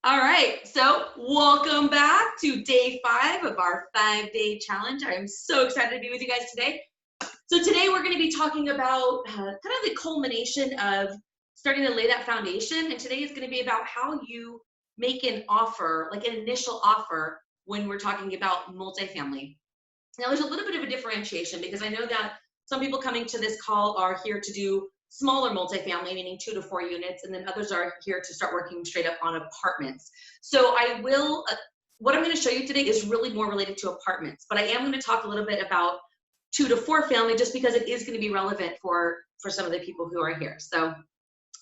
All right, so welcome back to day 5 of our 5-day challenge. I am so excited to be with you guys today. So today we're going to be talking about kind of the culmination of starting to lay that foundation. And today is going to be about how you make an offer, like an initial offer, when we're talking about multifamily. Now, there's a little bit of a differentiation because I know that some people coming to this call are here to do smaller multifamily, meaning 2 to 4 units, and then others are here to start working straight up on apartments. So what I'm going to show you today is really more related to apartments, but I am going to talk a little bit about 2 to 4 family just because it is going to be relevant for some of the people who are here. So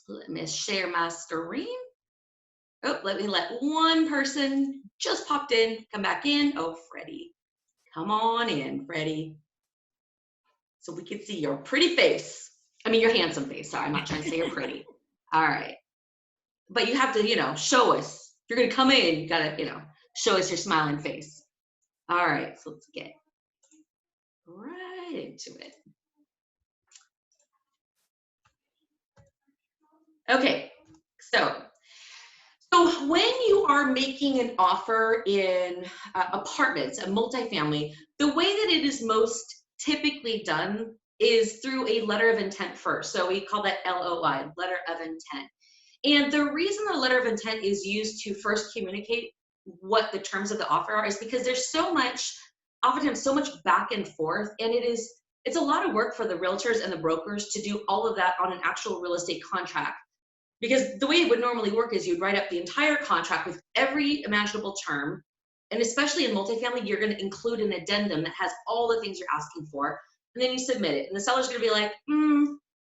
let me share my screen. Oh, let me let one person just popped in, come back in. Oh, Freddie. Come on in, Freddie, so we can see your pretty face. I mean, your handsome face. Sorry, I'm not trying to say you're pretty. All right. But you have to, show us. If you're going to come in, you got to, show us your smiling face. All right. So let's get right into it. Okay. So when you are making an offer in apartments, a multifamily, the way that it is most typically done is through a letter of intent first. So we call that LOI, letter of intent. And the reason the letter of intent is used to first communicate what the terms of the offer are is because there's oftentimes so much back and forth, and it's a lot of work for the realtors and the brokers to do all of that on an actual real estate contract. Because the way it would normally work is you'd write up the entire contract with every imaginable term, and especially in multifamily, you're going to include an addendum that has all the things you're asking for, and then you submit it. And the seller's going to be like,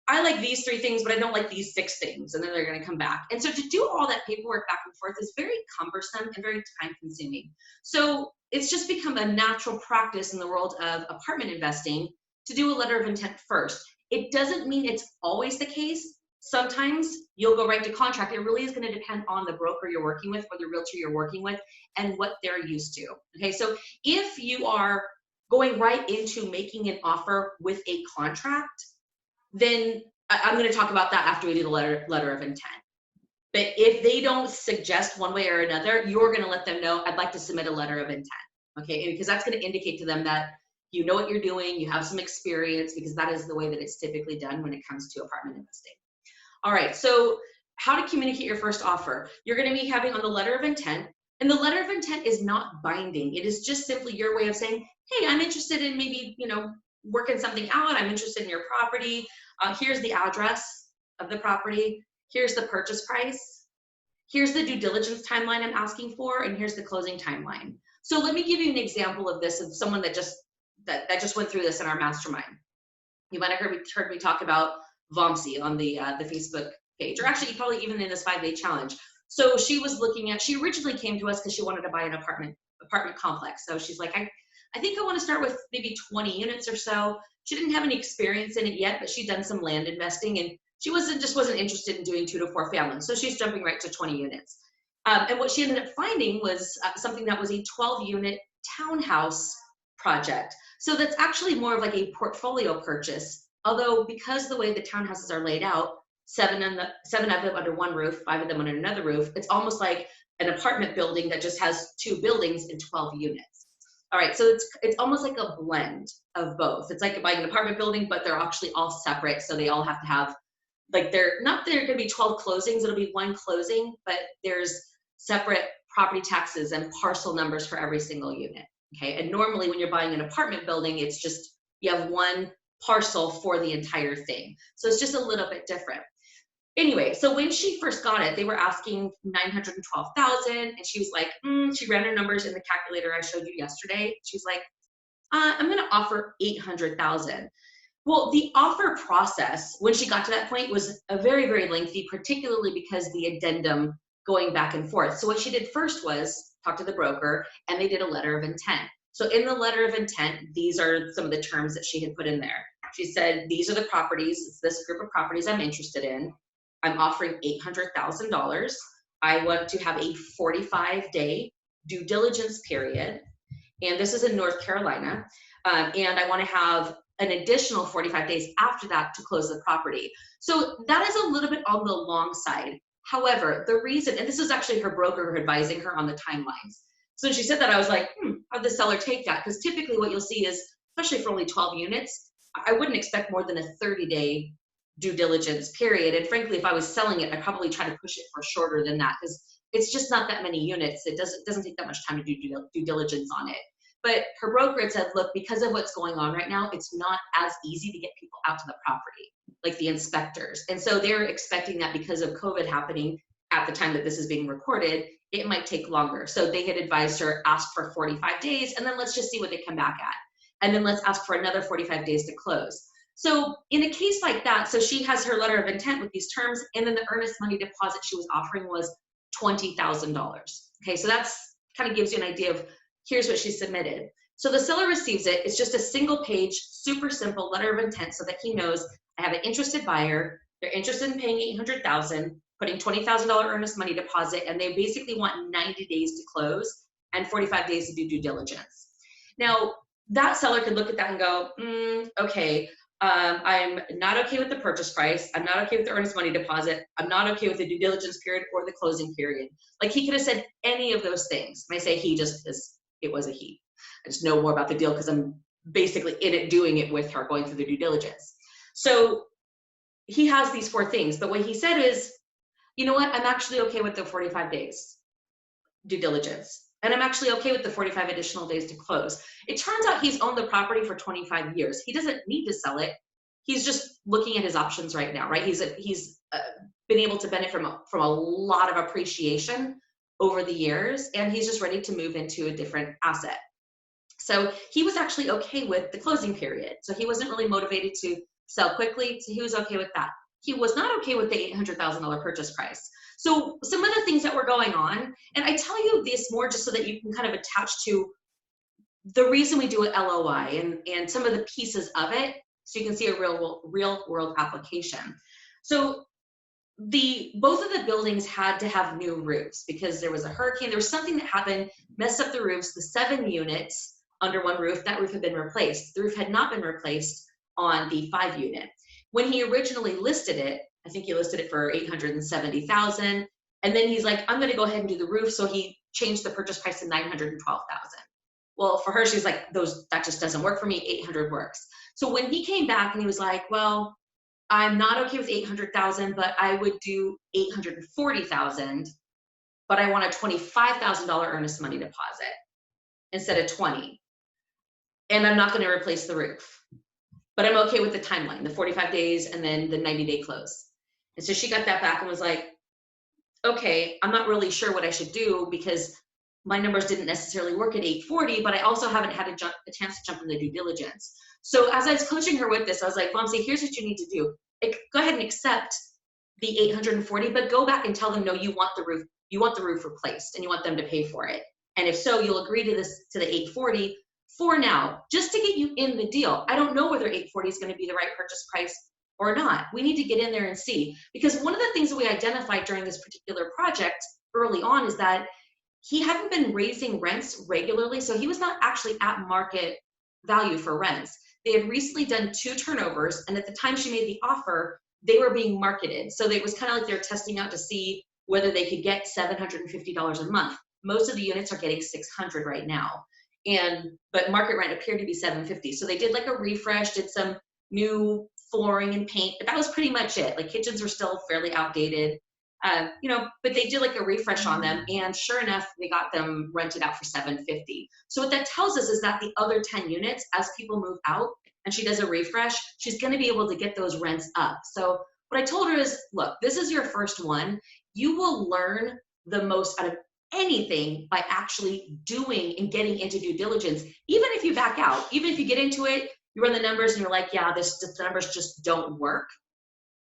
I like these 3 things, but I don't like these 6 things. And then they're going to come back. And so to do all that paperwork back and forth is very cumbersome and very time consuming. So it's just become a natural practice in the world of apartment investing to do a letter of intent first. It doesn't mean it's always the case. Sometimes you'll go right to contract. It really is going to depend on the broker you're working with or the realtor you're working with and what they're used to. Okay, so if you are going right into making an offer with a contract, then I'm going to talk about that after we do the letter of intent. But if they don't suggest one way or another, you're going to let them know, I'd like to submit a letter of intent. Okay, because that's going to indicate to them that you know what you're doing, you have some experience, because that is the way that it's typically done when it comes to apartment investing. All right, so how to communicate your first offer. You're going to be having on the letter of intent, and the letter of intent is not binding. It is just simply your way of saying, hey, I'm interested in maybe, working something out. I'm interested in your property. Here's the address of the property. Here's the purchase price. Here's the due diligence timeline I'm asking for, and here's the closing timeline. So let me give you an example of this, of someone that just went through this in our mastermind. You might have heard me talk about Vomsi on the Facebook page, or actually probably even in this 5-day challenge. So she originally came to us because she wanted to buy an apartment complex. So she's like, I think I want to start with maybe 20 units or so. She didn't have any experience in it yet, but she'd done some land investing, and she wasn't interested in doing 2 to 4 families. So she's jumping right to 20 units. And what she ended up finding was something that was a 12-unit townhouse project. So that's actually more of like a portfolio purchase. Although because the way the townhouses are laid out, 7 of them under one roof, 5 of them under another roof, it's almost like an apartment building that just has 2 buildings and 12 units. All right, so it's almost like a blend of both. It's like buying an apartment building, but they're actually all separate, so they all have to have, like, they're going to be 12 closings, it'll be 1 closing, but there's separate property taxes and parcel numbers for every single unit. Okay, and normally when you're buying an apartment building, it's just, you have 1 parcel for the entire thing. So it's just a little bit different. Anyway, so when she first got it, they were asking $912,000, and she was like, she ran her numbers in the calculator I showed you yesterday. She's like, I'm going to offer $800,000. Well, the offer process, when she got to that point, was a very, very lengthy, particularly because the addendum going back and forth. So what she did first was talk to the broker, and they did a letter of intent. So in the letter of intent, these are some of the terms that she had put in there. She said, these are the properties, it's this group of properties I'm interested in. I'm offering $800,000. I want to have a 45-day due diligence period. And this is in North Carolina. And I want to have an additional 45 days after that to close the property. So that is a little bit on the long side. However, the reason, and this is actually her broker advising her on the timelines. So when she said that, I was like, how'd the seller take that? Because typically what you'll see is, especially for only 12 units, I wouldn't expect more than a 30-day due diligence period. And frankly, if I was selling it, I'd probably try to push it for shorter than that, because it's just not that many units. It doesn't take that much time to do due diligence on it. But her broker had said, look, because of what's going on right now, it's not as easy to get people out to the property, like the inspectors. And so they're expecting that because of COVID happening at the time that this is being recorded, it might take longer. So they had advised her, ask for 45 days, and then let's just see what they come back at. And then let's ask for another 45 days to close. So in a case like that, so she has her letter of intent with these terms, and then the earnest money deposit she was offering was $20,000. Okay, so that's kind of gives you an idea of here's what she submitted. So the seller receives it. It's just a single page, super simple letter of intent so that he knows I have an interested buyer. They're interested in paying $800,000, putting $20,000 earnest money deposit, and they basically want 90 days to close and 45 days to do due diligence. Now, that seller could look at that and go, okay, I'm not okay with the purchase price. I'm not okay with the earnest money deposit. I'm not okay with the due diligence period or the closing period. Like, he could have said any of those things. And I say he just is, it was a he. I just know more about the deal because I'm basically in it, doing it with her, going through the due diligence. So he has these 4 things. But what he said is, you know what? I'm actually okay with the 45 days due diligence. And I'm actually okay with the 45 additional days to close. It turns out he's owned the property for 25 years. He doesn't need to sell it. He's just looking at his options right now, right? He's been able to benefit from a lot of appreciation over the years, and he's just ready to move into a different asset. So he was actually okay with the closing period. So he wasn't really motivated to sell quickly, so he was okay with that. He was not okay with the $800,000 purchase price. So some of the things that were going on, and I tell you this more just so that you can kind of attach to the reason we do an LOI and some of the pieces of it, so you can see a real world application. So both of the buildings had to have new roofs because there was a hurricane. There was something that happened, messed up the roofs. The 7 units under one roof, that roof had been replaced. The roof had not been replaced on the 5 unit. When he originally listed it, I think he listed it for $870,000, and then he's like, I'm going to go ahead and do the roof. So he changed the purchase price to $912,000. Well, for her, she's like, that just doesn't work for me. 800 works. So when he came back and he was like, well, I'm not okay with 800,000, but I would do 840,000, but I want a $25,000 earnest money deposit instead of 20. And I'm not going to replace the roof, but I'm okay with the timeline, the 45 days and then the 90-day close. And so she got that back and was like, okay, I'm not really sure what I should do because my numbers didn't necessarily work at 840, but I also haven't had a chance to jump in the due diligence. So as I was coaching her with this, I was like, Momsy, here's what you need to do. Go ahead and accept the 840, but go back and tell them, no, you want the roof replaced and you want them to pay for it. And if so, you'll agree to the 840 for now, just to get you in the deal. I don't know whether 840 is going to be the right purchase price or not. We need to get in there and see, because one of the things that we identified during this particular project early on is that he hadn't been raising rents regularly. So he was not actually at market value for rents. They had recently done 2 turnovers, and at the time she made the offer, they were being marketed. So it was kind of like they were testing out to see whether they could get $750 a month. Most of the units are getting $600 right now, but market rent appeared to be $750. So they did like a refresh, did some new flooring and paint, but that was pretty much it. Like, kitchens were still fairly outdated, but they did like a refresh on them, and sure enough, they got them rented out for $750. So what that tells us is that the other 10 units, as people move out and she does a refresh, she's going to be able to get those rents up. So what I told her is, look, this is your first one. You will learn the most out of anything by actually doing and getting into due diligence. Even if you back out, even if you get into it, you run the numbers and you're like, yeah, the numbers just don't work.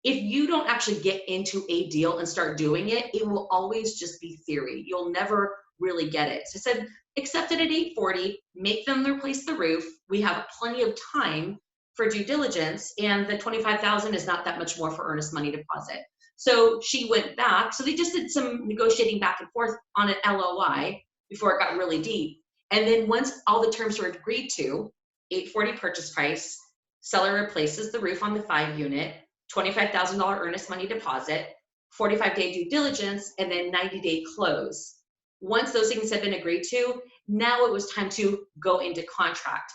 If you don't actually get into a deal and start doing it, it will always just be theory. You'll never really get it. So I said, accept it at 840, make them replace the roof. We have plenty of time for due diligence, and the 25,000 is not that much more for earnest money deposit. So she went back. So they just did some negotiating back and forth on an LOI before it got really deep. And then once all the terms were agreed to, 840 purchase price, seller replaces the roof on the 5 unit, $25,000 earnest money deposit. 45-day due diligence, and then 90-day close. Once those things have been agreed to, now it was time to go into contract.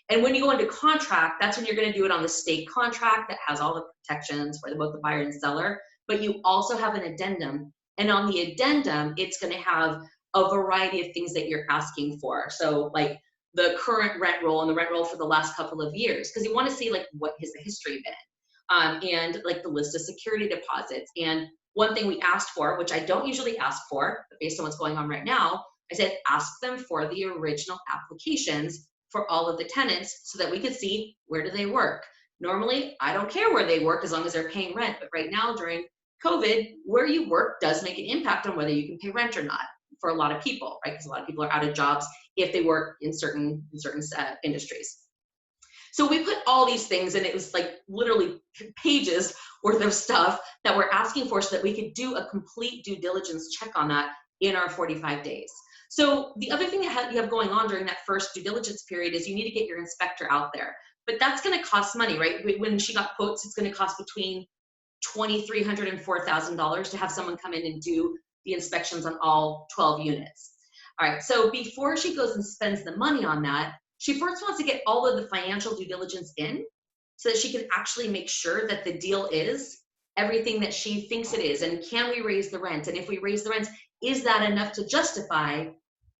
And when you go into contract, that's when you're going to do it on the state contract that has all the protections for both the buyer and seller, but you also have an addendum. And on the addendum, it's going to have a variety of things that you're asking for. So like the current rent roll and the rent roll for the last couple of years, because you want to see like what has the history been, and like the list of security deposits. And one thing we asked for, which I don't usually ask for, but based on what's going on right now, I said ask them for the original applications for all of the tenants so that we could see where do they work. Normally, I don't care where they work as long as they're paying rent, but right now during COVID, where you work does make an impact on whether you can pay rent or not for a lot of people, right? Because a lot of people are out of jobs if they work in certain industries. So we put all these things, and it was like literally pages worth of stuff that we're asking for so that we could do a complete due diligence check on that in our 45 days. So the other thing that you have going on during that first due diligence period is you need to get your inspector out there. But that's going to cost money, right? When she got quotes, it's going to cost between $2,300 and $4,000 to have someone come in and do the inspections on all 12 units. All right, so before she goes and spends the money on that, she first wants to get all of the financial due diligence in so that she can actually make sure that the deal is everything that she thinks it is. And can we raise the rent? And if we raise the rent, is that enough to justify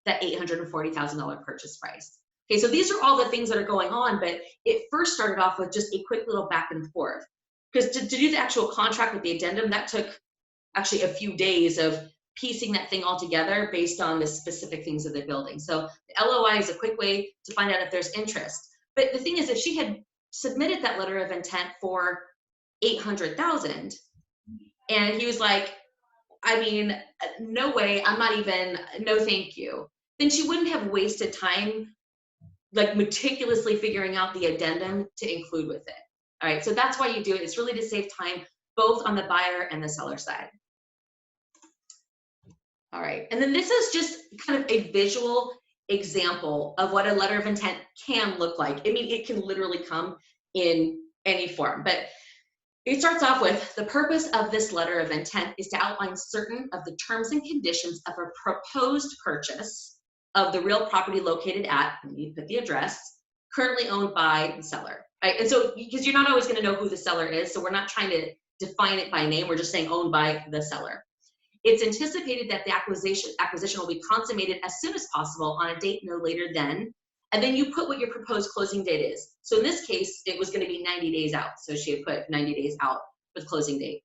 that $840,000 purchase price? Okay, so these are all the things that are going on, but it first started off with just a quick little back and forth. Because to do the actual contract with the addendum, that took actually a few days of piecing that thing all together based on the specific things of the building. So the LOI is a quick way to find out if there's interest. But the thing is, if she had submitted that letter of intent for $800,000, and he was like, I mean, no way, I'm not even, no thank you, then she wouldn't have wasted time like meticulously figuring out the addendum to include with it. All right, so that's why you do it. It's really to save time both on the buyer and the seller side. All right, and then this is just kind of a visual example of what a letter of intent can look like. I mean, it can literally come in any form, but it starts off with the purpose of this letter of intent is to outline certain of the terms and conditions of a proposed purchase of the real property located at, and you put the address, currently owned by the seller. Right? And so, because you're not always going to know who the seller is, so we're not trying to define it by name, we're just saying owned by the seller. It's anticipated that the acquisition will be consummated as soon as possible on a date no later than, and then you put what your proposed closing date is. So in this case, it was going to be 90 days out. So she had put 90 days out with closing date.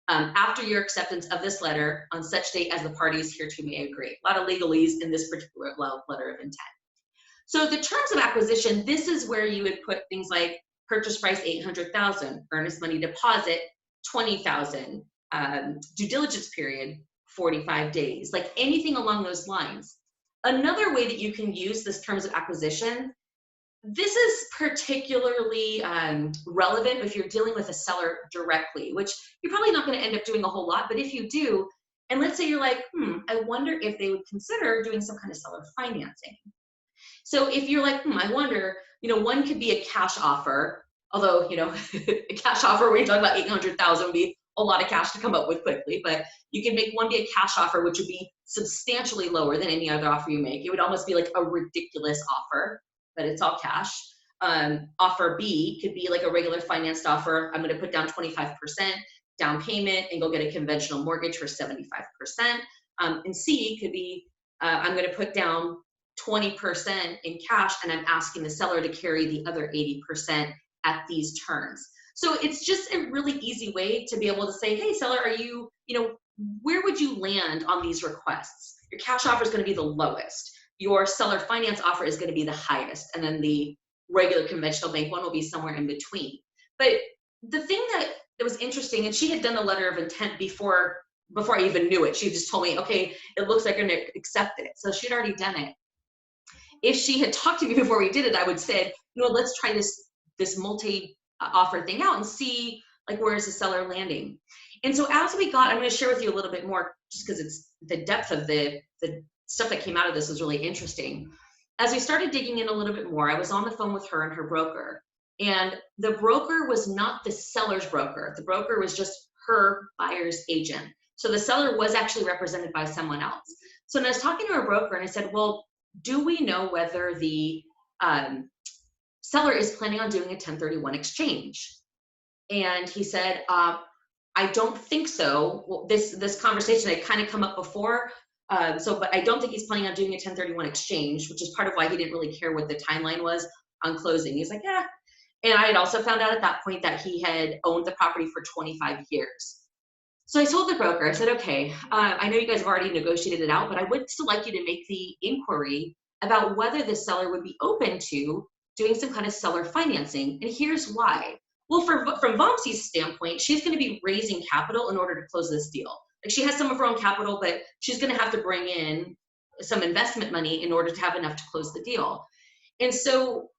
After your acceptance of this letter on such date as the parties hereto may agree. A lot of legalese in this particular letter of intent. So the terms of acquisition, this is where you would put things like purchase price $800,000, earnest money deposit $20,000, due diligence period 45 days, like anything along those lines. Another way that you can use this terms of acquisition, this is particularly relevant if you're dealing with a seller directly, which you're probably not going to end up doing a whole lot, but if you do, and let's say you're like, I wonder if they would consider doing some kind of seller financing. So if you're like, I wonder, one could be a cash offer, although, a cash offer where you talk about $800,000 would be a lot of cash to come up with quickly, but you can make one be a cash offer, which would be substantially lower than any other offer you make. It would almost be like a ridiculous offer, but it's all cash. Offer B could be like a regular financed offer. I'm going to put down 25% down payment and go get a conventional mortgage for 75%. And C could be, I'm going to put down 20% in cash and I'm asking the seller to carry the other 80% at these terms. So it's just a really easy way to be able to say, hey, seller, are you, where would you land on these requests? Your cash offer is going to be the lowest. Your seller finance offer is going to be the highest. And then the regular conventional bank one will be somewhere in between. But the thing that was interesting, and she had done the letter of intent before I even knew it. She just told me, okay, it looks like you're going to accept it. So she'd already done it. If she had talked to me before we did it, I would say, let's try this multi-offer thing out and see where is the seller landing. And so as we got, I'm going to share with you a little bit more just because it's the depth of the stuff that came out of this was really interesting. As we started digging in a little bit more, I was on the phone with her and her broker. And the broker was not the seller's broker. The broker was just her buyer's agent. So the seller was actually represented by someone else. So when I was talking to a broker and I said, well, do we know whether the seller is planning on doing a 1031 exchange? And he said, I don't think so. Well, this conversation had kind of come up before. But I don't think he's planning on doing a 1031 exchange, which is part of why he didn't really care what the timeline was on closing. He's like, yeah. And I had also found out at that point that he had owned the property for 25 years. So I told the broker, I said, okay, I know you guys have already negotiated it out, but I would still like you to make the inquiry about whether the seller would be open to doing some kind of seller financing. And here's why. Well, from Vomsi's standpoint, she's going to be raising capital in order to close this deal. Like, she has some of her own capital, but she's going to have to bring in some investment money in order to have enough to close the deal. And so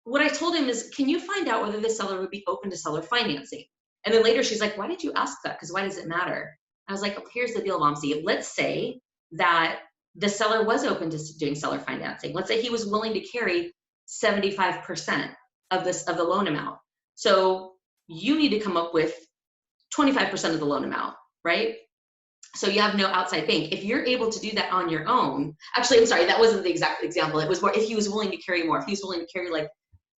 what I told him is, can you find out whether the seller would be open to seller financing? And then later she's like, why did you ask that? Because why does it matter? I was like, oh, here's the deal, Vomsi. Let's say that the seller was open to doing seller financing. Let's say he was willing to carry 75% of the loan amount. So you need to come up with 25% of the loan amount, right? So you have no outside bank. If you're able to do that on your own, actually, I'm sorry, that wasn't the exact example. It was more if he was willing to carry more, if he was willing to carry like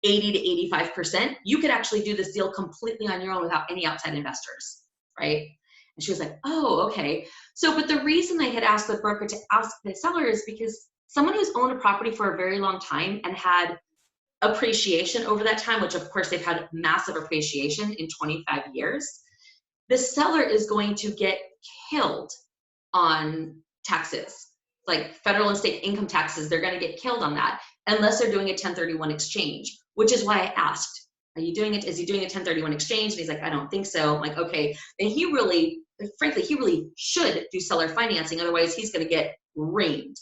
80 to 85%, you could actually do this deal completely on your own without any outside investors, right? And she was like, oh, okay. So, but the reason I had asked the broker to ask the seller is because someone who's owned a property for a very long time and had appreciation over that time, which of course they've had massive appreciation in 25 years, the seller is going to get killed on taxes, like federal and state income taxes. They're going to get killed on that unless they're doing a 1031 exchange, which is why I asked, are you doing it? Is he doing a 1031 exchange? And he's like, I don't think so. I'm like, okay. And he really, frankly, he really should do seller financing. Otherwise he's going to get reamed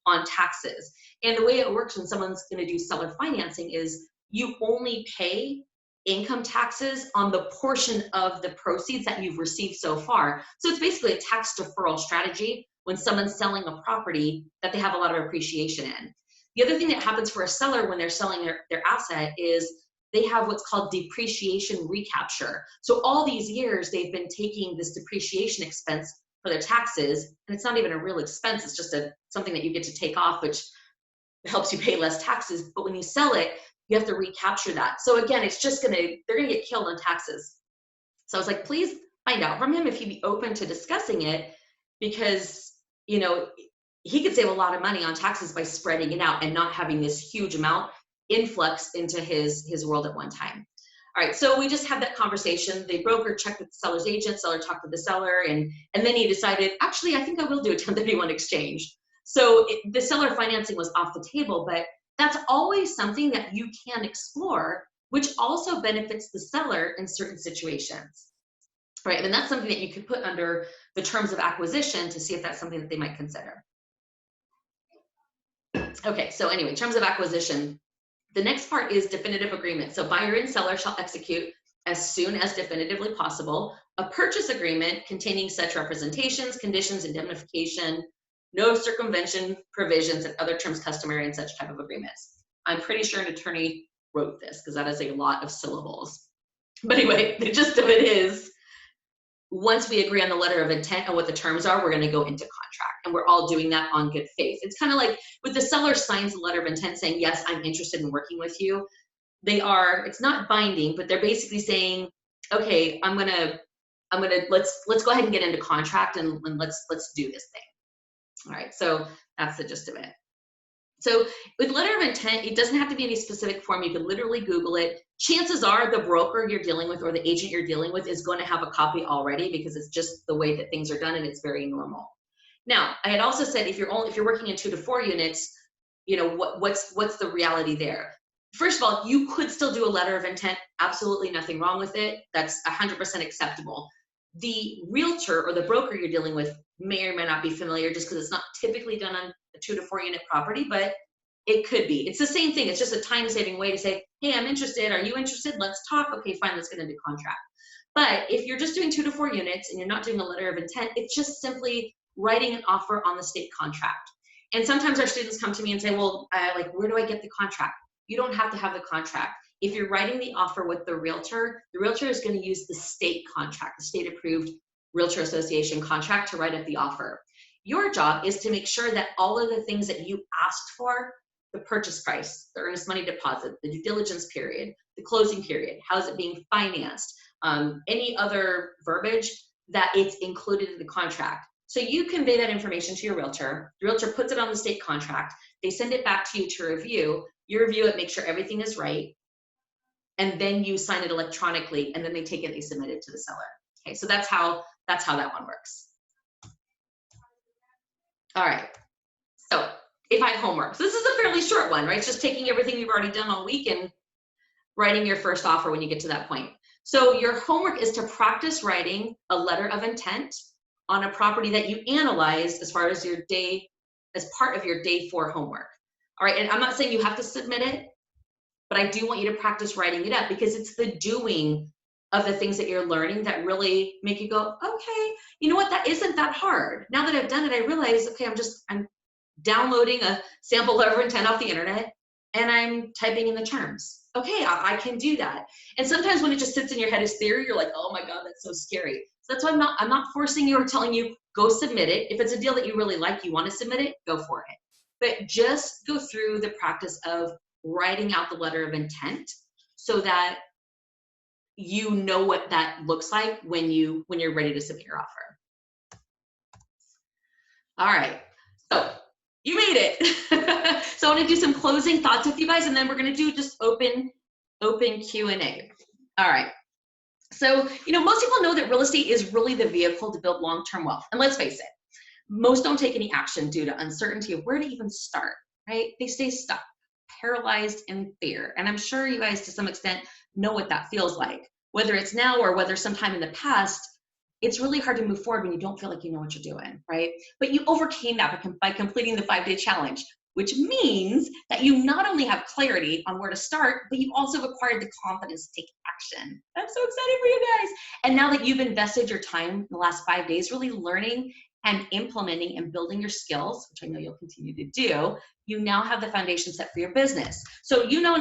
on taxes. And the way it works when someone's going to do seller financing is you only pay income taxes on the portion of the proceeds that you've received so far. So it's basically a tax deferral strategy when someone's selling a property that they have a lot of appreciation in. The other thing that happens for a seller when they're selling their asset is they have what's called depreciation recapture. So all these years they've been taking this depreciation expense for their taxes, and it's not even a real expense, it's just something that you get to take off, which helps you pay less taxes. But when you sell it, you have to recapture that. So again, it's just they're gonna get killed on taxes. So I was like, please find out from him if he'd be open to discussing it, because, you know, he could save a lot of money on taxes by spreading it out and not having this huge amount influx into his world at one time. All right, so we just had that conversation. The broker checked with the seller's agent, seller talked to the seller, and then he decided, actually, I think I will do a 1031 exchange. So the seller financing was off the table, but that's always something that you can explore, which also benefits the seller in certain situations, right? And that's something that you could put under the terms of acquisition to see if that's something that they might consider. Okay, so anyway, terms of acquisition. The next part is definitive agreement. So buyer and seller shall execute as soon as definitively possible a purchase agreement containing such representations, conditions, indemnification, no circumvention provisions, and other terms customary in such type of agreements. I'm pretty sure an attorney wrote this because that is a lot of syllables. But anyway, the gist of it is, once we agree on the letter of intent and what the terms are, we're going to go into contract, and we're all doing that on good faith. It's kind of like with the seller signs the letter of intent saying, yes, I'm interested in working with you. It's not binding, but they're basically saying, okay, let's go ahead and get into contract and let's do this thing. All right, so that's the gist of it. So with letter of intent, it doesn't have to be any specific form. You can literally Google it. Chances are the broker you're dealing with or the agent you're dealing with is going to have a copy already, because it's just the way that things are done and it's very normal. Now, I had also said if you're working in 2 to 4 units, you know, what's the reality there? First of all, you could still do a letter of intent. Absolutely nothing wrong with it. That's 100% acceptable. The realtor or the broker you're dealing with may or may not be familiar, just because it's not typically done on a 2 to 4 unit property, but it could be. It's the same thing. It's just a time-saving way to say, hey, I'm interested. Are you interested? Let's talk. Okay, fine, let's get into contract. But if you're just doing 2 to 4 units and you're not doing a letter of intent, it's just simply writing an offer on the state contract. And sometimes our students come to me and say, well, where do I get the contract? You don't have to have the contract. If you're writing the offer with the realtor is going to use the state contract, the state approved realtor association contract to write up the offer. Your job is to make sure that all of the things that you asked for, the purchase price, the earnest money deposit, the due diligence period, the closing period, how is it being financed, any other verbiage, that it's included in the contract. So you convey that information to your realtor. The realtor puts it on the state contract. They send it back to you to review. You review it, make sure everything is right, and then you sign it electronically, and then they take it, they submit it to the seller. Okay, so that's how that one works. All right, so if I have homework, so this is a fairly short one, right? It's just taking everything you've already done all week and writing your first offer when you get to that point. So your homework is to practice writing a letter of intent on a property that you analyzed as far as your as part of your day 4 homework. All right, and I'm not saying you have to submit it, but I do want you to practice writing it up, because it's the doing of the things that you're learning that really make you go, okay, you know what, that isn't that hard. Now that I've done it, I realize, okay, I'm downloading a sample letter of intent off the internet and I'm typing in the terms. Okay, I can do that. And sometimes when it just sits in your head as theory, you're like, oh my God, that's so scary. So that's why I'm not forcing you or telling you, go submit it. If it's a deal that you really like, you want to submit it, go for it. But just go through the practice of writing out the letter of intent so that you know what that looks like when you're ready to submit your offer. All right, so you made it. So I want to do some closing thoughts with you guys, and then we're going to do just open Q&A. All right. So, most people know that real estate is really the vehicle to build long-term wealth. And let's face it, most don't take any action due to uncertainty of where to even start, right? They stay stuck, paralyzed in fear. And I'm sure you guys, to some extent, know what that feels like. Whether it's now or whether sometime in the past, it's really hard to move forward when you don't feel like you know what you're doing, right? But you overcame that by completing the 5-day challenge, which means that you not only have clarity on where to start, but you've also acquired the confidence to take action. I'm so excited for you guys. And now that you've invested your time in the last 5 days really learning and implementing and building your skills, which I know you'll continue to do, you now have the foundation set for your business. So you know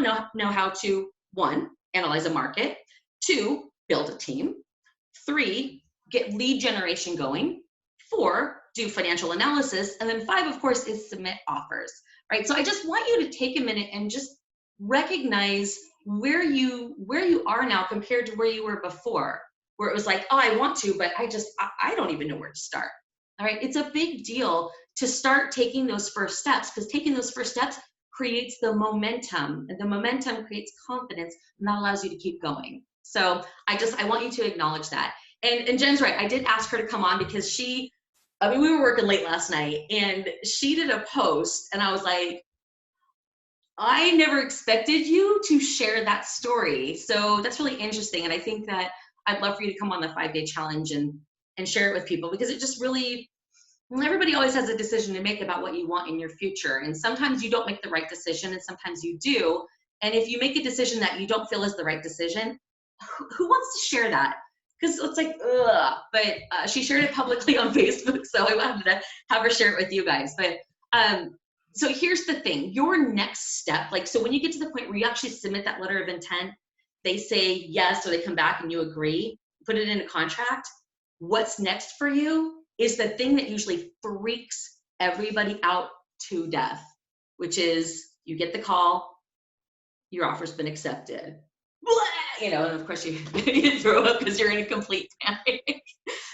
how to, 1, analyze a market, 2, build a team, 3, get lead generation going, 4, do financial analysis, and then 5, of course, is submit offers, right? So I just want you to take a minute and just recognize where you are now compared to where you were before, where it was like, oh, I want to, but I don't even know where to start. All right, it's a big deal to start taking those first steps, because taking those first steps creates the momentum, and the momentum creates confidence, and that allows you to keep going. So I want you to acknowledge that. And Jen's right, I did ask her to come on because we were working late last night, and she did a post, and I was like, I never expected you to share that story. So that's really interesting, and I think that I'd love for you to come on the 5-day challenge and share it with people, because it just really, everybody always has a decision to make about what you want in your future. And sometimes you don't make the right decision, and sometimes you do. And if you make a decision that you don't feel is the right decision, who wants to share that? Because it's like, ugh. But she shared it publicly on Facebook, so I wanted to have her share it with you guys. But so here's the thing, your next step, so when you get to the point where you actually submit that letter of intent, they say yes, or they come back and you agree, put it in a contract, what's next for you is the thing that usually freaks everybody out to death, which is you get the call, your offer's been accepted. And of course you throw up because you're in a complete panic.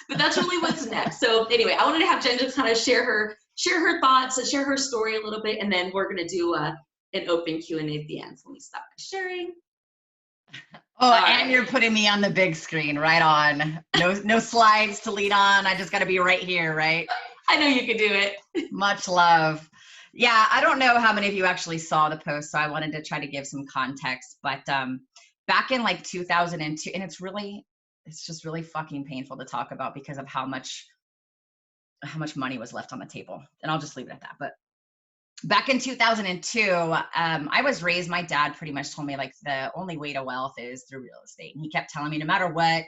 But that's really what's next. So anyway, I wanted to have Jen just kind of share her thoughts and share her story a little bit, and then we're going to do an open Q&A at the end. So let me stop my sharing. Oh, and you're putting me on the big screen, right on. No slides to lead on. I just got to be right here, right? I know you can do it. Much love. Yeah, I don't know how many of you actually saw the post, so I wanted to try to give some context. But back in 2002, and it's just really fucking painful to talk about because of how much money was left on the table. And I'll just leave it at that. But back in 2002, I was raised, my dad pretty much told me the only way to wealth is through real estate. And he kept telling me, no matter what,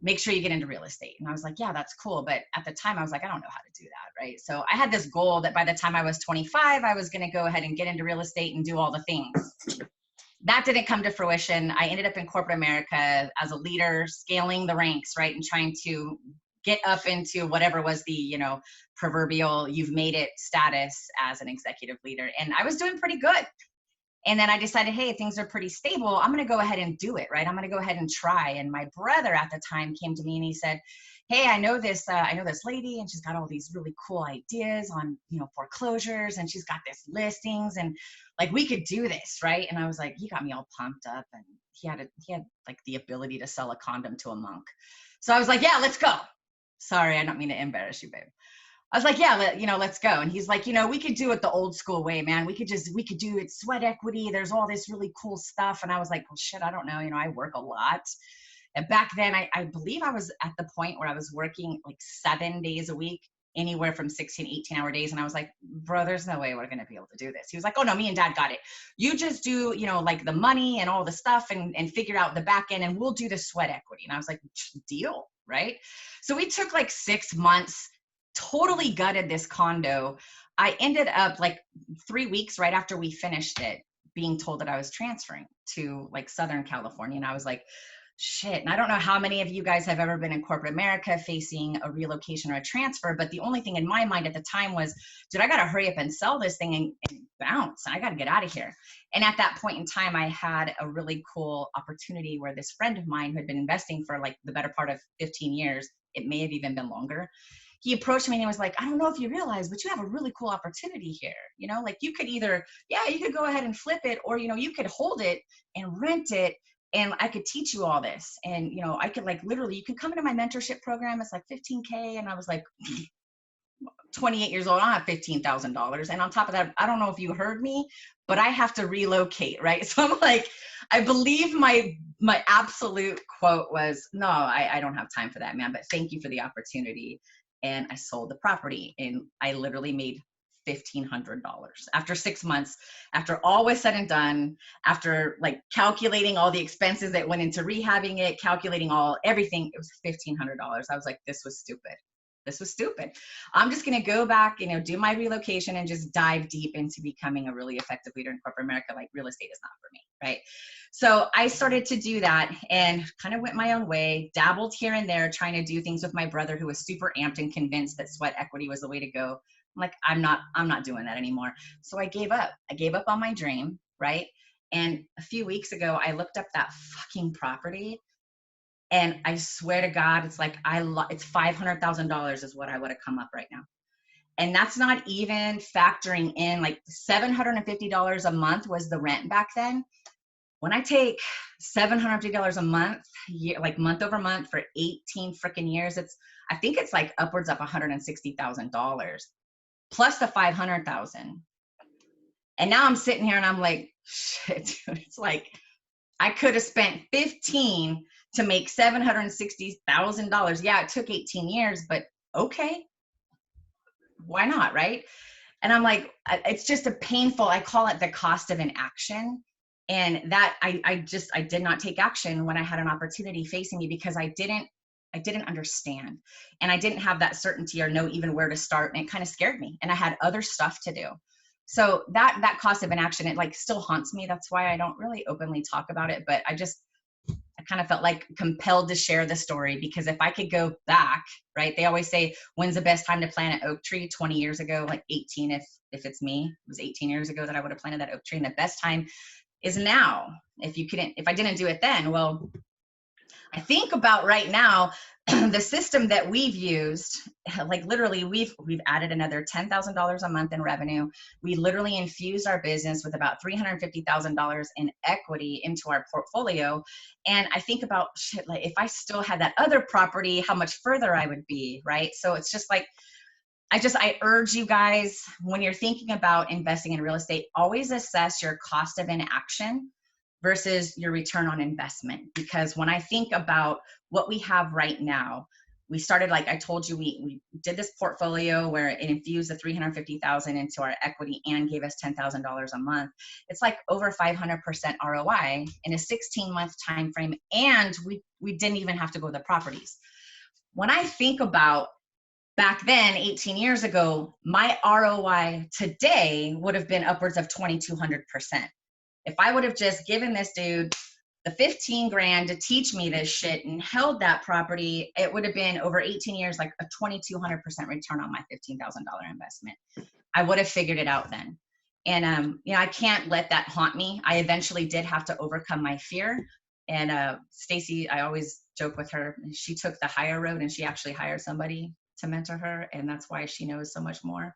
make sure you get into real estate. And I was like, yeah, that's cool. But at the time I was like, I don't know how to do that. Right. So I had this goal that by the time I was 25, I was going to go ahead and get into real estate and do all the things. That didn't come to fruition. I ended up in corporate America as a leader, scaling the ranks, right, and trying to get up into whatever was the, you know, proverbial you've made it status as an executive leader. And I was doing pretty good. And then I decided, hey, things are pretty stable. I'm going to go ahead and do it, right? I'm going to go ahead and try. And my brother at the time came to me and he said, hey, I know this lady, and she's got all these really cool ideas on, you know, foreclosures, and she's got this listings, and like, we could do this, right? And I was like, he got me all pumped up, and he had like the ability to sell a condom to a monk. So I was like, yeah, let's go. Sorry, I don't mean to embarrass you, babe. I was like, yeah, let's go. And he's like, you know, we could do it the old school way, man. We could do it sweat equity. There's all this really cool stuff. And I was like, well, shit, I don't know. You know, I work a lot. And back then, I believe I was at the point where I was working like 7 days a week, anywhere from 16, 18-hour days. And I was like, bro, there's no way we're going to be able to do this. He was like, oh, no, me and dad got it. You just do, you know, like the money and all the stuff and figure out the back end, and we'll do the sweat equity. And I was like, deal, right? So we took like 6 months, totally gutted this condo. I ended up like 3 weeks right after we finished it being told that I was transferring to like Southern California. And I was like, shit. And I don't know how many of you guys have ever been in corporate America facing a relocation or a transfer, but the only thing in my mind at the time was, dude, I got to hurry up and sell this thing and bounce. I got to get out of here. And at that point in time, I had a really cool opportunity where this friend of mine who had been investing for like the better part of 15 years, it may have even been longer. He approached me and he was like, I don't know if you realize, but you have a really cool opportunity here. You know, like you could either, yeah, you could go ahead and flip it, or, you know, you could hold it and rent it, and I could teach you all this. And, you know, I could like literally, you can come into my mentorship program. It's like $15K. And I was like, 28 years old, I have $15,000. And on top of that, I don't know if you heard me, but I have to relocate, right? So I'm like, I believe my absolute quote was, no, I don't have time for that, man, but thank you for the opportunity. And I sold the property, and I literally made $1,500 after 6 months, after all was said and done, after like calculating all the expenses that went into rehabbing it, calculating everything, it was $1,500. I was like, this was stupid. This was stupid. I'm just going to go back, you know, do my relocation and just dive deep into becoming a really effective leader in corporate America. Like, real estate is not for me, right? So I started to do that and kind of went my own way, dabbled here and there, trying to do things with my brother, who was super amped and convinced that sweat equity was the way to go. I'm like, I'm not doing that anymore. So I gave up. I gave up on my dream, right? And a few weeks ago, I looked up that fucking property, and I swear to God, it's like it's $500,000 is what I would have come up right now. And that's not even factoring in like $750 a month was the rent back then. When I take $750 a month, like month over month for 18 freaking years, I think it's like upwards of $160,000 plus the $500,000. And now I'm sitting here and I'm like, shit, dude, it's like I could have spent 15 to make $760,000. Yeah, it took 18 years, but okay, why not, right? And I'm like, it's just I call it the cost of inaction. And that I did not take action when I had an opportunity facing me, because I didn't understand, and I didn't have that certainty or know even where to start. And it kind of scared me, and I had other stuff to do. So that cost of inaction, it like still haunts me. That's why I don't really openly talk about it, but I kind of felt like compelled to share the story, because if I could go back, right? They always say, when's the best time to plant an oak tree? 20 years ago, like 18, if it's me, it was 18 years ago that I would have planted that oak tree. And the best time is now. If I didn't do it then, well, I think about right now, the system that we've used, like literally we've added another $10,000 a month in revenue. We literally infused our business with about $350,000 in equity into our portfolio. And I think about, shit, like if I still had that other property, how much further I would be, right? So it's just like, I urge you guys, when you're thinking about investing in real estate, always assess your cost of inaction versus your return on investment. Because when I think about what we have right now, we started, like I told you, we did this portfolio where it infused the $350,000 into our equity and gave us $10,000 a month. It's like over 500% ROI in a 16-month time frame, and we didn't even have to go to the properties. When I think about back then, 18 years ago, my ROI today would have been upwards of 2,200%. If I would have just given this dude the 15 grand to teach me this shit and held that property, it would have been over 18 years, like a 2,200% return on my $15,000 investment. I would have figured it out then. And, you know, I can't let that haunt me. I eventually did have to overcome my fear. And Stacy, I always joke with her, she took the higher road and she actually hired somebody to mentor her. And that's why she knows so much more.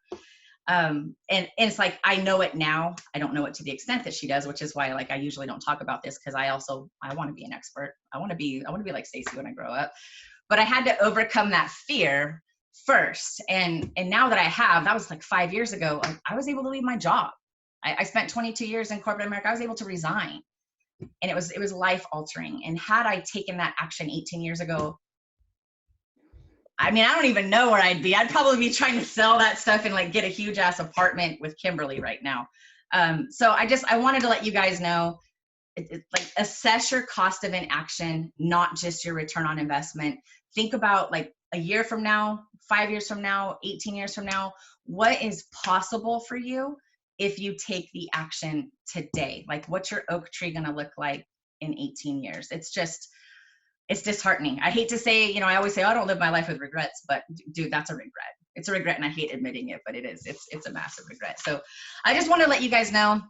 And it's like, I know it now. I don't know it to the extent that she does, which is why, like, I usually don't talk about this, because I want to be an expert. I want to be like Stacy when I grow up. But I had to overcome that fear first. And now that I have, that was like 5 years ago, I was able to leave my job. I spent 22 years in corporate America. I was able to resign, and it was life altering. And had I taken that action 18 years ago, I mean, I don't even know where I'd be. I'd probably be trying to sell that stuff and like get a huge ass apartment with Kimberly right now. So I wanted to let you guys know, like, assess your cost of inaction, not just your return on investment. Think about, like, a year from now, 5 years from now, 18 years from now, what is possible for you if you take the action today? Like, what's your oak tree going to look like in 18 years? It's disheartening. I hate to say, you know, I always say, oh, I don't live my life with regrets, but dude, that's a regret. It's a regret, and I hate admitting it, but it is. It's a massive regret. So I just want to let you guys know,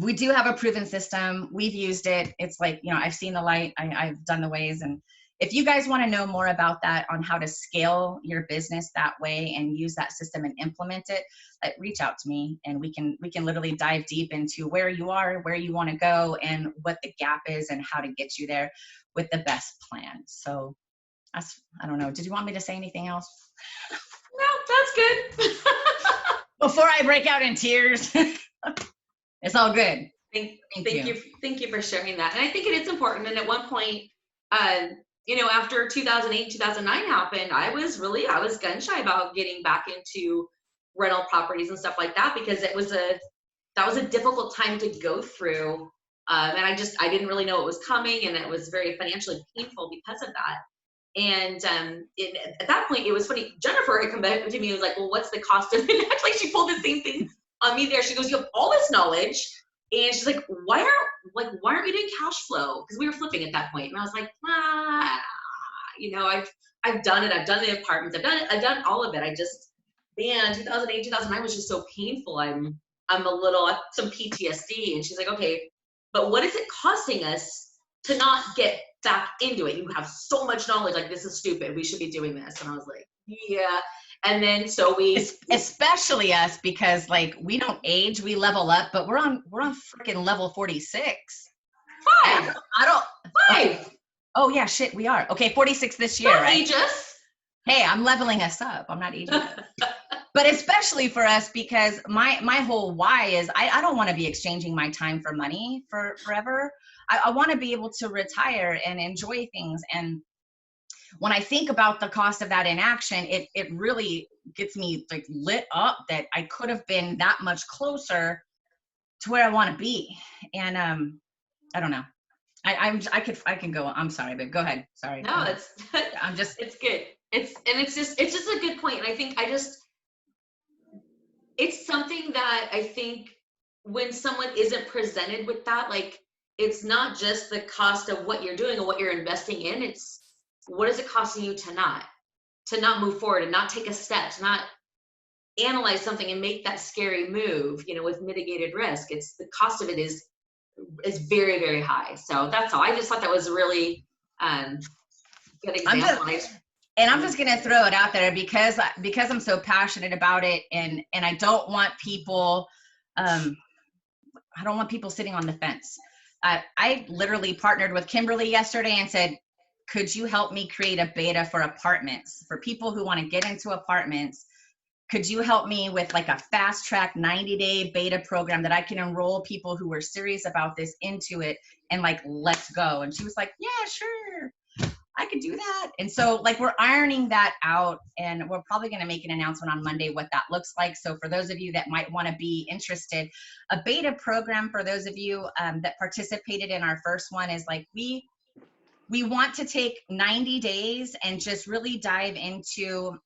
we do have a proven system. We've used it. It's like, you know, I've seen the light. I've done the ways. And if you guys want to know more about that, on how to scale your business that way and use that system and implement it, reach out to me, and we can literally dive deep into where you are, where you want to go, and what the gap is, and how to get you there with the best plan. So I don't know. Did you want me to say anything else? No, that's good. Before I break out in tears. It's all good. Thank you for sharing that. And I think it is important. And at one point, you know, after 2008, 2009 happened, I was gun shy about getting back into rental properties and stuff like that, because that was a difficult time to go through. And I didn't really know it was coming, and it was very financially painful because of that. And at that point, it was funny. Jennifer had come back to me and was like, well, what's the cost of it? Actually, she pulled the same thing on me there. She goes, you have all this knowledge. And she's like, why aren't you doing cash flow? Because we were flipping at that point. And I was like, you know, I've done it. I've done the apartments. I've done all of it. 2008, 2009 was just so painful. I'm a little, some PTSD. And she's like, okay, but what is it costing us to not get back into it? You have so much knowledge. Like, this is stupid. We should be doing this. And I was like, yeah. And then so especially us, because like, we don't age, we level up, but we're on freaking level 46. Five. Oh yeah, shit, we are. Okay, 46 this year, don't right? age us. Hey, I'm leveling us up. I'm not aging us. But especially for us, because my whole why is I don't want to be exchanging my time for money forever. I want to be able to retire and enjoy things. And when I think about the cost of that inaction, it really gets me like lit up that I could have been that much closer to where I want to be. And I don't know. I can go. I'm sorry, but go ahead. Sorry. No, it's good. It's just a good point. And I think it's something that I think when someone isn't presented with that, like, it's not just the cost of what you're doing or what you're investing in. It's what is it costing you to not move forward and not take a step, to not analyze something and make that scary move, you know, with mitigated risk. It's the cost of it is very, very high. So that's all. I just thought that was a really good example. I'm just going to throw it out there because I'm so passionate about it, and I don't want people sitting on the fence. I literally partnered with Kimberly yesterday and said, could you help me create a beta for apartments, for people who want to get into apartments? Could you help me with like a fast track 90-day beta program that I can enroll people who were serious about this into it, and like, let's go. And she was like, yeah, sure, I could do that. And so like, we're ironing that out, and we're probably going to make an announcement on Monday what that looks like. So for those of you that might want to be interested, a beta program for those of you that participated in our first one is like, we want to take 90 days and just really dive into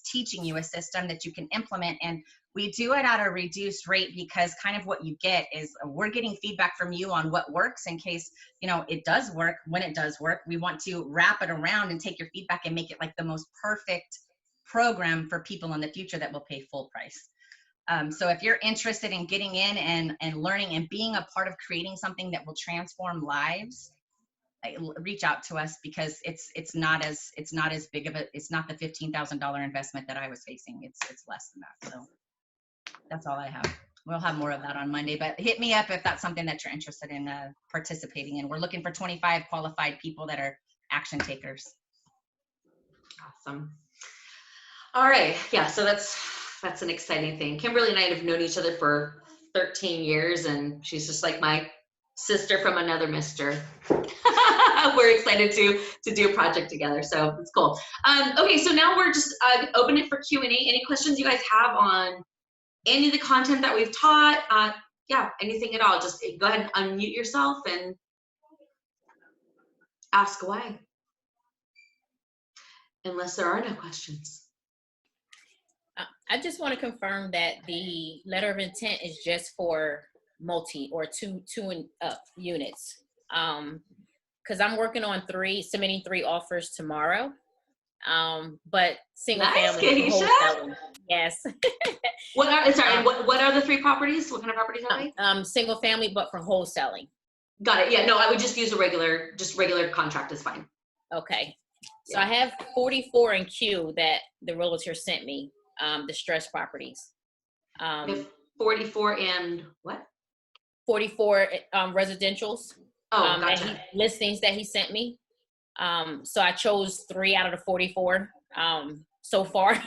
teaching you a system that you can implement. And We do it at a reduced rate because kind of what you get is we're getting feedback from you on what works in case, you know, it does work. When it does work, we want to wrap it around and take your feedback and make it like the most perfect program for people in the future that will pay full price. So if you're interested in getting in and learning and being a part of creating something that will transform lives, reach out to us because it's not as big of it's not the $15,000 investment that I was facing. It's less than that. So that's all I have. We'll have more of that on Monday, but hit me up if that's something that you're interested in participating in. We're looking for 25 qualified people that are action takers. Awesome. All right. Yeah. So that's an exciting thing. Kimberly and I have known each other for 13 years, and she's just like my sister from another mister. We're excited to do a project together, so it's cool. Okay, so now we're just open it for Q&A. Any questions you guys have on any of the content that we've taught? Yeah, anything at all. Just go ahead and unmute yourself and ask away. Unless there are no questions. I just want to confirm that the letter of intent is just for multi or two and up units. Because I'm working on submitting 3 offers tomorrow. But single family wholesaling. Yes. What are the 3 properties? What kind of properties are they? Single family, but for wholesaling. Got it. Yeah, no, I would just use a regular contract is fine. Okay. So I have 44 in queue that the realtor sent me, distressed properties. 44 and what? 44 residentials. Oh, gotcha. Listings that he sent me. So I chose 3 out of the 44 so far,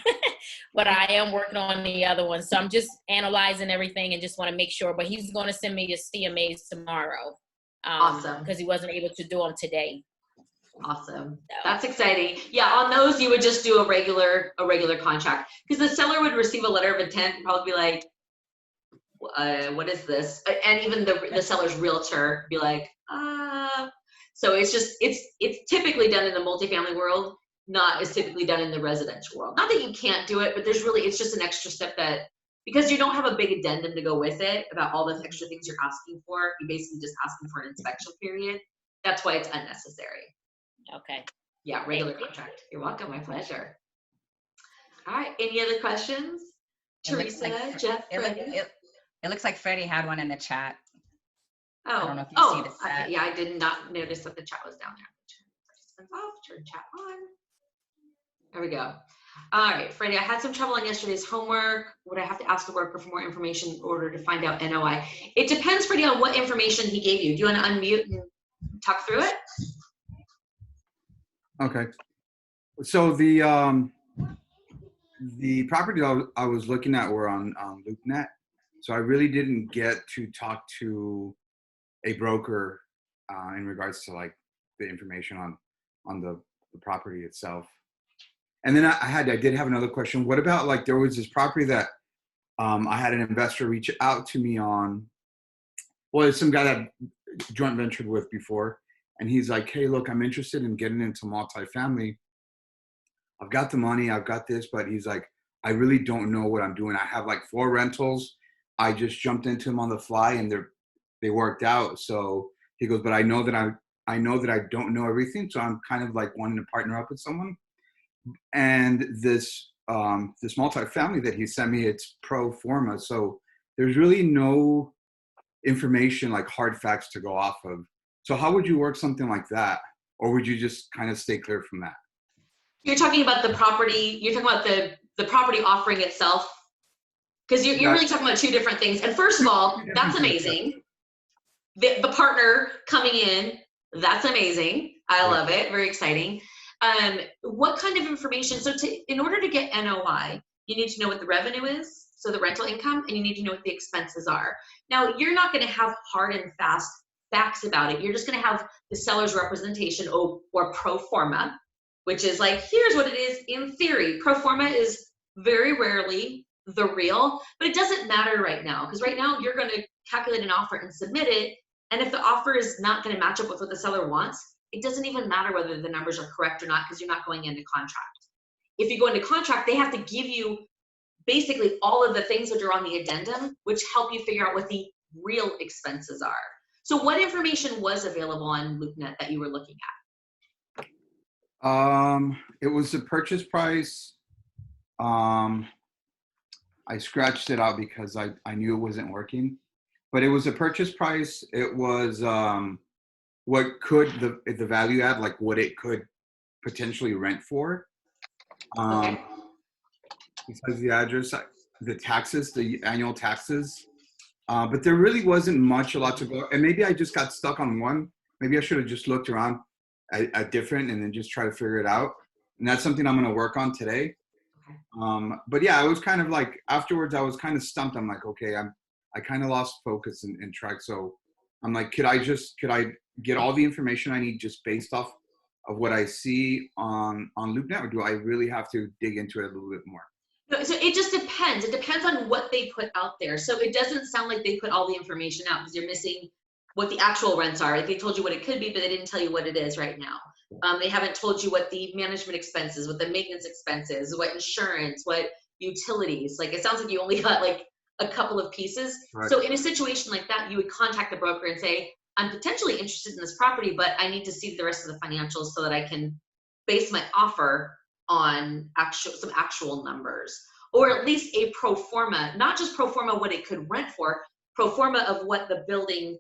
but I am working on the other one. So I'm just analyzing everything and just want to make sure, but he's going to send me the CMAs tomorrow. Awesome. Because he wasn't able to do them today. Awesome. That's exciting. Yeah, on those you would just do a regular contract, because the seller would receive a letter of intent and probably be like, what is this? And even the seller's realtor be like, so it's typically done in the multifamily world, not as typically done in the residential world. Not that you can't do it, but it's just an extra step that, because you don't have a big addendum to go with it about all the extra things you're asking for, you're basically just asking for an inspection period. That's why it's unnecessary. Okay. Yeah, regular contract. You're welcome. My pleasure. All right. Any other questions? Teresa, Jeff, Freddie? It looks like Freddie had one in the chat. Oh, I don't know if you see the chat. Okay. Yeah, I did not notice that the chat was down there. Turn chat on. There we go. All right, Freddie, I had some trouble on yesterday's homework. Would I have to ask the worker for more information in order to find out NOI? It depends, Freddie, on what information he gave you. Do you want to unmute and talk through it? Okay. So the property I was looking at were on LoopNet. So I really didn't get to talk to a broker in regards to like the information on the property itself. And then I did have another question. What about, like, there was this property that I had an investor reach out to me on. Well, it's some guy that joint ventured with before. And he's like, hey, look, I'm interested in getting into multifamily. I've got the money, I've got this, but he's like, I really don't know what I'm doing. I have like 4 rentals. I just jumped into them on the fly and they worked out. So he goes, but I know that I don't know everything. So I'm kind of like wanting to partner up with someone. And this multifamily that he sent me, it's pro forma. So there's really no information, like hard facts to go off of. So how would you work something like that? Or would you just kind of stay clear from that? You're talking about the property, you're talking about the property offering itself? Because you're really talking about 2 different things. And first of all, that's amazing. The partner coming in, that's amazing. I love it, very exciting. What kind of information? So in order to get NOI, you need to know what the revenue is, so the rental income, and you need to know what the expenses are. Now, you're not going to have hard and fast facts about it. You're just going to have the seller's representation or pro forma, which is like, here's what it is in theory. Pro forma is very rarely the real, but it doesn't matter right now, because right now you're going to calculate an offer and submit it. And if the offer is not going to match up with what the seller wants, it doesn't even matter whether the numbers are correct or not, because you're not going into contract. If you go into contract, they have to give you basically all of the things which are on the addendum, which help you figure out what the real expenses are. So what information was available on LoopNet that you were looking at? It was the purchase price. I scratched it out because I knew it wasn't working, but it was a purchase price. It was what could the value add, like what it could potentially rent for. Okay. Besides the address, the taxes, the annual taxes. But there really wasn't a lot to go. And maybe I just got stuck on one. Maybe I should have just looked around at different and then just try to figure it out. And that's something I'm going to work on today. But yeah, I was kind of like, afterwards, I was kind of stumped. I'm like, okay, I kind of lost focus and track. So I'm like, could I get all the information I need just based off of what I see on LoopNet, or do I really have to dig into it a little bit more? No, so it just depends. It depends on what they put out there. So it doesn't sound like they put all the information out because you're missing what the actual rents are. Like they told you what it could be, but they didn't tell you what it is right now. They haven't told you what the management expenses, what the maintenance expenses, what insurance, what utilities. Like it sounds like you only got like a couple of pieces. Right. So in a situation like that, you would contact the broker and say, I'm potentially interested in this property, but I need to see the rest of the financials so that I can base my offer on some actual numbers, or at least a pro forma, not just pro forma what it could rent for, pro forma of what the building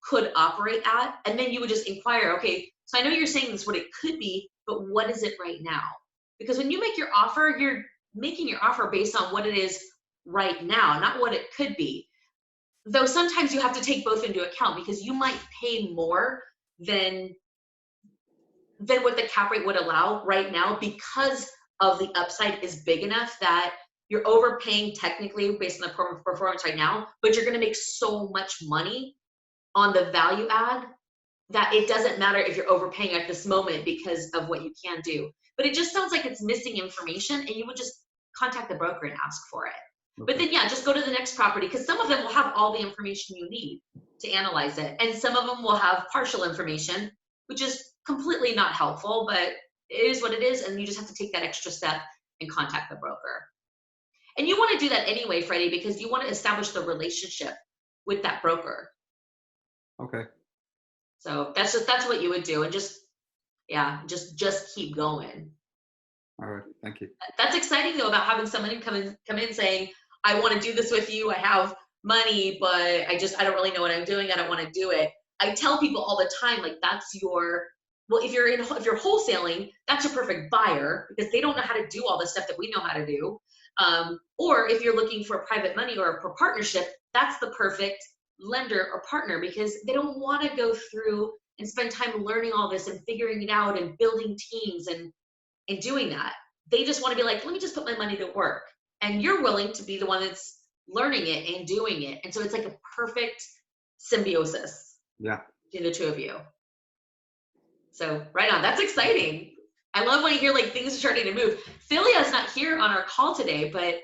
could operate at. And then you would just inquire, okay, so I know you're saying this is what it could be, but what is it right now? Because when you make your offer, you're making your offer based on what it is right now, not what it could be. Though sometimes you have to take both into account because you might pay more than what the cap rate would allow right now because of the upside is big enough that you're overpaying technically based on the performance right now, but you're going to make so much money on the value add that it doesn't matter if you're overpaying at this moment because of what you can do. But it just sounds like it's missing information, and you would just contact the broker and ask for it. Okay. But then, yeah, just go to the next property because some of them will have all the information you need to analyze it. And some of them will have partial information, which is completely not helpful, but it is what it is. And you just have to take that extra step and contact the broker. And you want to do that anyway, Freddie, because you want to establish the relationship with that broker. Okay. So that's what you would do. And just keep going. All right. Thank you. That's exciting though, about having somebody come in saying, I want to do this with you. I have money, but I don't really know what I'm doing. I don't want to do it. I tell people all the time, like if you're wholesaling, that's your perfect buyer because they don't know how to do all the stuff that we know how to do. Or if you're looking for private money or for partnership, that's the perfect lender or partner because they don't want to go through and spend time learning all this and figuring it out and building teams and doing that. They just want to be like, let me just put my money to work. And you're willing to be the one that's learning it and doing it. And so it's like a perfect symbiosis. Yeah. Between the two of you. So right on. That's exciting. I love when I hear like things are starting to move. Philia's not here on our call today, but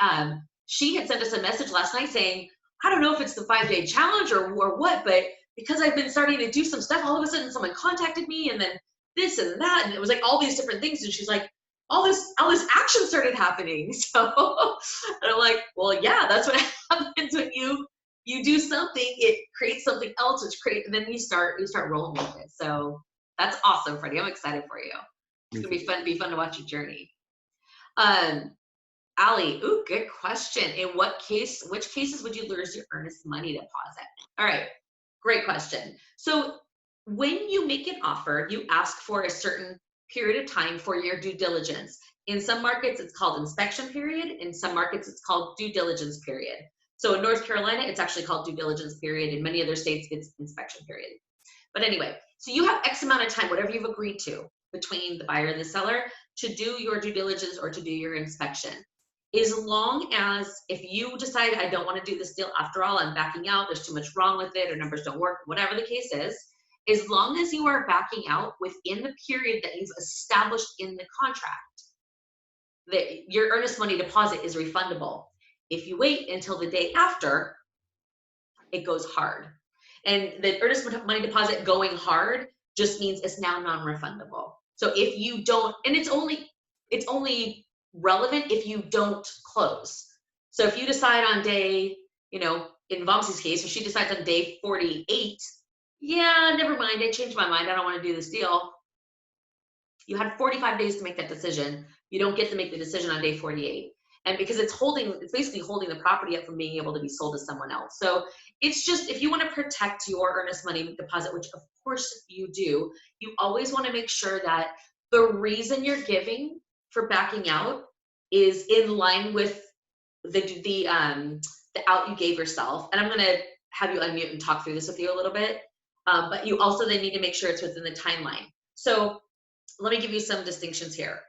she had sent us a message last night saying, I don't know if it's the 5-day challenge or what, but because I've been starting to do some stuff, all of a sudden someone contacted me and then this and that. And it was like all these different things. And she's like, all this action started happening. So and I'm like, well, yeah, that's what happens when you do something, it creates something else, and then you start rolling with it. So that's awesome, Freddie. I'm excited for you. It's gonna be fun to watch your journey. Allie, ooh, good question. In which cases would you lose your earnest money deposit? All right, great question. So when you make an offer, you ask for a certain period of time for your due diligence. In some markets, it's called inspection period. In some markets, it's called due diligence period. So in North Carolina, it's actually called due diligence period. In many other states, it's inspection period. But anyway, so you have X amount of time, whatever you've agreed to between the buyer and the seller, to do your due diligence or to do your inspection. As long as if you decide, I don't want to do this deal after all, I'm backing out, there's too much wrong with it, or numbers don't work, whatever the case is, as long as you are backing out within the period that you've established in the contract, that your earnest money deposit is refundable. If you wait until the day after, it goes hard. And the earnest money deposit going hard just means it's now non-refundable. So if you don't, and it's only relevant if you don't close. So if you decide on day, you know, in Vamsi's case, if she decides on day 48, yeah, never mind, I changed my mind, I don't want to do this deal. You had 45 days to make that decision. You don't get to make the decision on day 48. And because it's basically holding the property up from being able to be sold to someone else. So it's just, if you want to protect your earnest money deposit, which of course you do, you always want to make sure that the reason you're giving for backing out is in line with the out you gave yourself. And I'm going to have you unmute and talk through this with you a little bit. But you also then need to make sure it's within the timeline. So let me give you some distinctions here.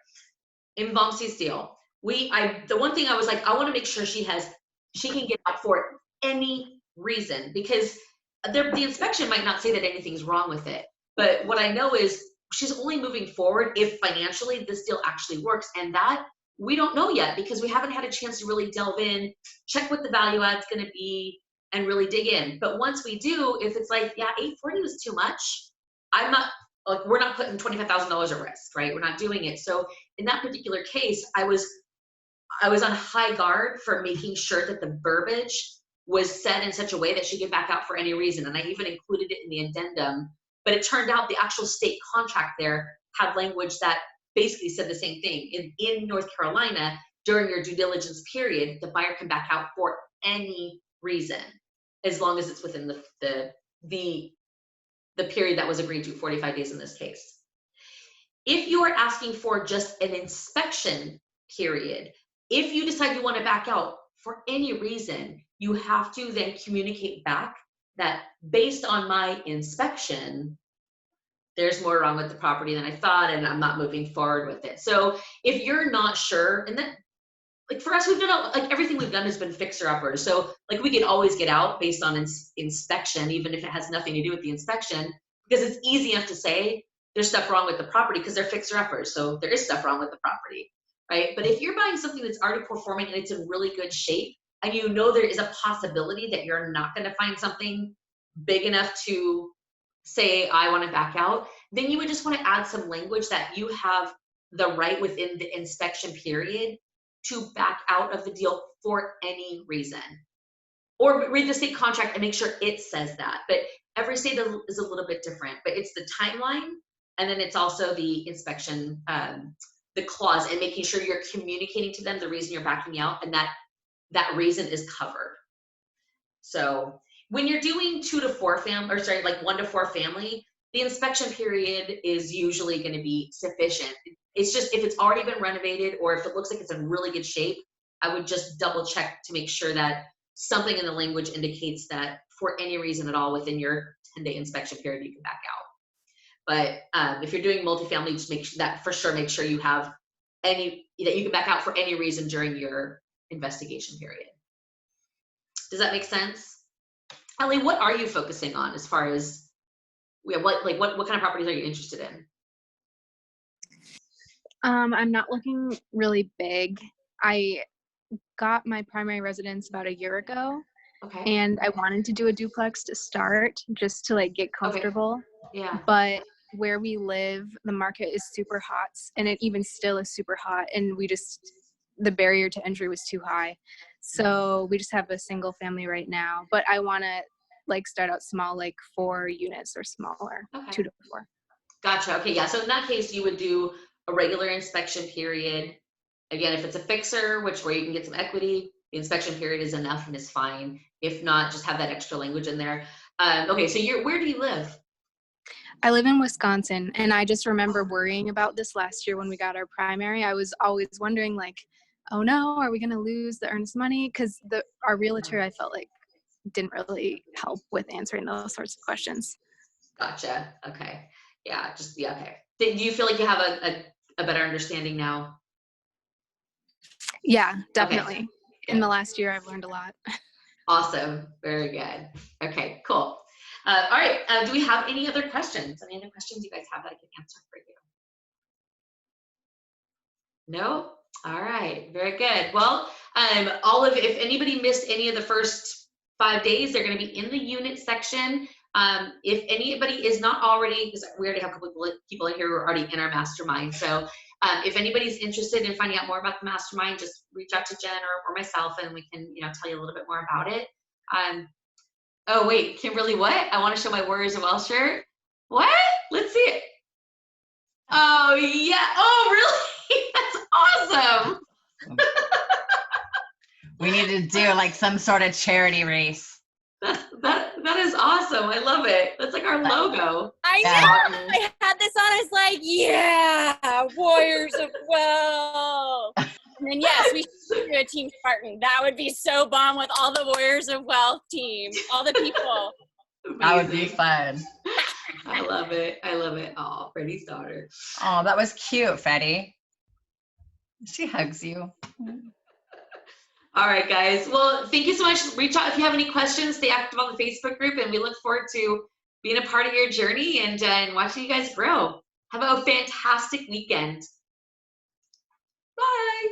In Vamsi's deal, the one thing I was like, I want to make sure she can get out for any reason, because the inspection might not say that anything's wrong with it. But what I know is she's only moving forward if financially this deal actually works. And that we don't know yet, because we haven't had a chance to really delve in, check what the value add's going to be, and really dig in. But once we do, if it's like, yeah, 840 was too much, I'm not, like, we're not putting $25,000 at risk, right? We're not doing it. So in that particular case, I was on high guard for making sure that the verbiage was said in such a way that she could back out for any reason. And I even included it in the addendum, but it turned out the actual state contract there had language that basically said the same thing. In North Carolina, during your due diligence period, the buyer can back out for any reason, as long as it's within the period that was agreed to, 45 days in this case. If you are asking for just an inspection period, if you decide you want to back out for any reason, you have to then communicate back that based on my inspection, there's more wrong with the property than I thought, and I'm not moving forward with it. So if you're not sure, and then, like, for us, we've done, like, everything we've done has been fixer-uppers. So, like, we could always get out based on inspection, even if it has nothing to do with the inspection, because it's easy enough to say there's stuff wrong with the property because they're fixer-uppers. So there is stuff wrong with the property, right? But if you're buying something that's already performing and it's in really good shape, and you know there is a possibility that you're not going to find something big enough to say, I want to back out, then you would just want to add some language that you have the right within the inspection period to back out of the deal for any reason. Or read the state contract and make sure it says that. But every state is a little bit different. But it's the timeline, and then it's also the inspection, the clause, and making sure you're communicating to them the reason you're backing out, and that reason is covered. So when you're doing 2 to 4 family, or sorry, like 1 to 4 family, the inspection period is usually going to be sufficient. It's just, if it's already been renovated or if it looks like it's in really good shape, I would just double check to make sure that something in the language indicates that for any reason at all within your 10-day inspection period, you can back out. But if you're doing multifamily, just make sure you have that you can back out for any reason during your investigation period. Does that make sense? Ellie, what are you focusing on as far as, what kind of properties are you interested in? I'm not looking really big. I got my primary residence about a year ago. Okay. And I wanted to do a duplex to start, just to, like, get comfortable. Okay. Yeah. But where we live, the market is super hot, and it even still is super hot, and the barrier to entry was too high. So we just have a single family right now, but I want to, like, start out small, like 4 units or smaller. Okay. 2 to 4. Gotcha. Okay. Yeah. So in that case, you would do a regular inspection period. Again, if it's a fixer, where you can get some equity, the inspection period is enough and is fine. If not, just have that extra language in there. Okay. So where do you live? I live in Wisconsin, and I just remember worrying about this last year when we got our primary. I was always wondering, like, oh no, are we going to lose the earnest money? Because our realtor, I felt like, didn't really help with answering those sorts of questions. Gotcha. Okay. Yeah. Okay. Do you feel like you have a better understanding now? Yeah, definitely. Okay. In the Good. last year, I've learned a lot. Awesome. Very good. Okay, cool. All right. Do we have any other questions? Any other questions you guys have that I can answer for you? No? All right. Very good. Well, if anybody missed any of the first 5 days, they're going to be in the unit section. If anybody is not already, because we already have a couple of people in here who are already in our mastermind. So if anybody's interested in finding out more about the mastermind, just reach out to Jen or myself, and we can, tell you a little bit more about it. Oh wait, Kimberly, what? I want to show my Warriors of Well shirt. What? Let's see it. Oh yeah. Oh really? That's awesome. We need to do like some sort of charity race. That is awesome. I love it. That's like our logo. I know. I had this on. I was like, yeah, Warriors of Wealth. And then yes, we should do a Team Spartan. That would be so bomb with all the Warriors of Wealth team, all the people. That would be fun. I love it. I love it. Oh, Freddie's daughter. Oh, that was cute, Freddie. She hugs you. All right, guys. Well, thank you so much. Reach out if you have any questions. Stay active on the Facebook group, and we look forward to being a part of your journey and watching you guys grow. Have a fantastic weekend. Bye.